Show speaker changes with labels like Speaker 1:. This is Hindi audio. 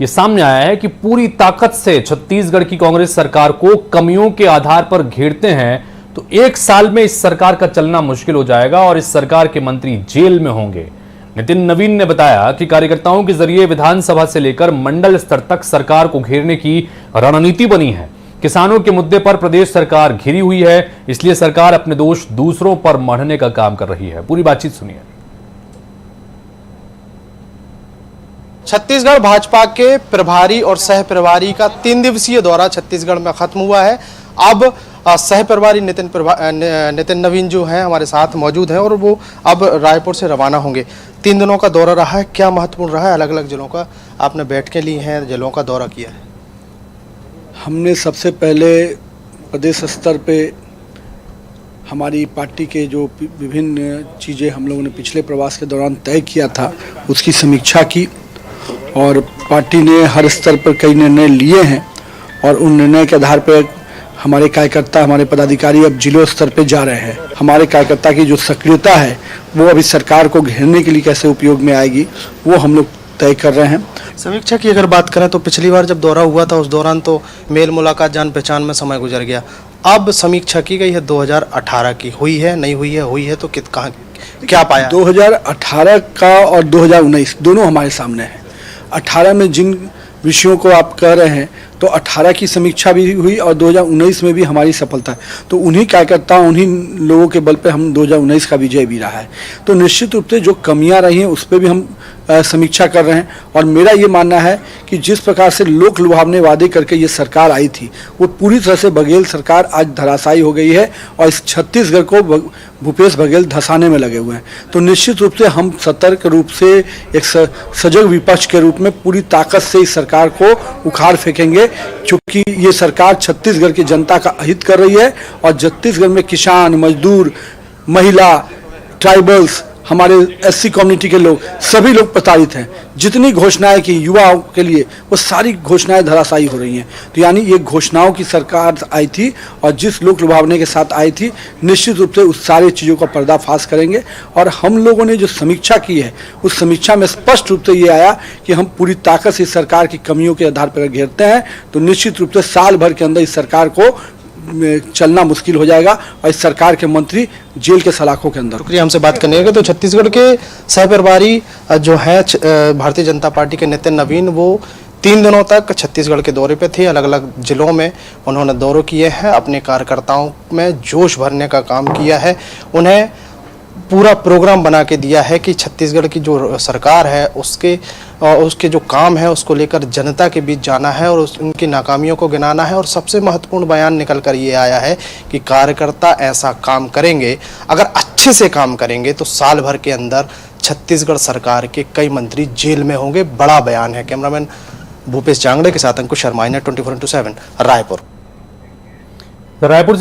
Speaker 1: ये सामने आया है कि पूरी ताकत से छत्तीसगढ़ की कांग्रेस सरकार को कमियों के आधार पर घेरते हैं तो एक साल में इस सरकार का चलना मुश्किल हो जाएगा और इस सरकार के मंत्री जेल में होंगे। नितिन नवीन ने बताया कि कार्यकर्ताओं के जरिए विधानसभा से लेकर मंडल स्तर तक सरकार को घेरने की रणनीति बनी है। किसानों के मुद्दे पर प्रदेश सरकार घिरी हुई है, इसलिए सरकार अपने दोष दूसरों पर मढ़ने का काम कर रही है। पूरी बातचीत सुनिए।
Speaker 2: छत्तीसगढ़ भाजपा के प्रभारी और सह प्रभारी का 3 दिवसीय दौरा छत्तीसगढ़ में खत्म हुआ है। अब सह प्रभारी नितिन नवीन जो हैं हमारे साथ मौजूद हैं और वो अब रायपुर से रवाना होंगे। 3 दिनों का दौरा रहा है, क्या महत्वपूर्ण रहा है? अलग अलग जिलों का आपने बैठकें ली हैं, जिलों का दौरा किया है।
Speaker 3: हमने सबसे पहले प्रदेश स्तर पे हमारी पार्टी के जो विभिन्न चीज़ें हम लोगों ने पिछले प्रवास के दौरान तय किया था उसकी समीक्षा की और पार्टी ने हर स्तर पर कई निर्णय लिए हैं और उन निर्णय के आधार पर हमारे कार्यकर्ता, हमारे पदाधिकारी अब जिलों स्तर पे जा रहे हैं। हमारे कार्यकर्ता की जो सक्रियता है वो अभी सरकार को घेरने के लिए कैसे उपयोग में आएगी वो हम लोग तय कर रहे हैं।
Speaker 2: समीक्षा की अगर बात करें तो पिछली बार जब दौरा हुआ था उस दौरान तो मेल मुलाकात, जान पहचान में समय गुजर गया। अब समीक्षा की गई है 2018 की, हुई है नहीं हुई है तो कहाँ क्या पाया?
Speaker 3: 2018 का और 2019 दोनों हमारे सामने है। 18 में जिन विषयों को आप कह रहे हैं तो 18 की समीक्षा भी हुई और 2019 में भी हमारी सफलता है, तो उन्हीं कार्यकर्ताओं, उन्हीं लोगों के बल पे हम 2019 का विजय भी रहा है। तो निश्चित रूप से जो कमियां रही हैं उस पर भी हम समीक्षा कर रहे हैं और मेरा ये मानना है कि जिस प्रकार से लोक लुभावने वादे करके ये सरकार आई थी वो पूरी तरह से बघेल सरकार आज धराशायी हो गई है और इस छत्तीसगढ़ को भूपेश बघेल धसाने में लगे हुए हैं। तो निश्चित रूप से हम सतर्क रूप से एक सजग विपक्ष के रूप में पूरी ताकत से इस सरकार को उखाड़ फेंकेंगे, क्योंकि ये सरकार छत्तीसगढ़ की जनता का अहित कर रही है और छत्तीसगढ़ में किसान, मजदूर, महिला, ट्राइबल्स, हमारे एससी कम्युनिटी के लोग, सभी लोग प्रताड़ित हैं। जितनी घोषणाएं की युवाओं के लिए वो सारी घोषणाएं धराशायी हो रही हैं। तो यानी ये घोषणाओं की सरकार आई थी और जिस लोक लुभावने के साथ आई थी निश्चित रूप से उस सारी चीज़ों का पर्दाफाश करेंगे। और हम लोगों ने जो समीक्षा की है उस समीक्षा में स्पष्ट रूप से ये आया कि हम पूरी ताकत से इस सरकार की कमियों के आधार पर घेरते हैं तो निश्चित रूप से साल भर के अंदर इस सरकार को चलना मुश्किल हो जाएगा और इस सरकार के मंत्री जेल के सलाखों के अंदर।
Speaker 2: शुक्रिया हमसे बात करने का। तो छत्तीसगढ़ के सह प्रभारी जो है भारतीय जनता पार्टी के नितिन नवीन, वो 3 दिनों तक छत्तीसगढ़ के दौरे पे थे। अलग अलग जिलों में उन्होंने दौरे किए हैं, अपने कार्यकर्ताओं में जोश भरने का काम किया है, उन्हें पूरा प्रोग्राम बना के दिया है कि छत्तीसगढ़ की जो सरकार है उसके जो काम है उसको लेकर जनता के बीच जाना है और उनकी नाकामियों को गिनाना है। और सबसे महत्वपूर्ण बयान निकल कर ये आया है कि कार्यकर्ता ऐसा काम करेंगे, अगर अच्छे से काम करेंगे तो साल भर के अंदर छत्तीसगढ़ सरकार के कई मंत्री जेल में होंगे। बड़ा बयान है। कैमरामैन भूपेश जांगड़े के साथ अंकुश शर्मा, 24/7 रायपुर।
Speaker 1: रायपुर से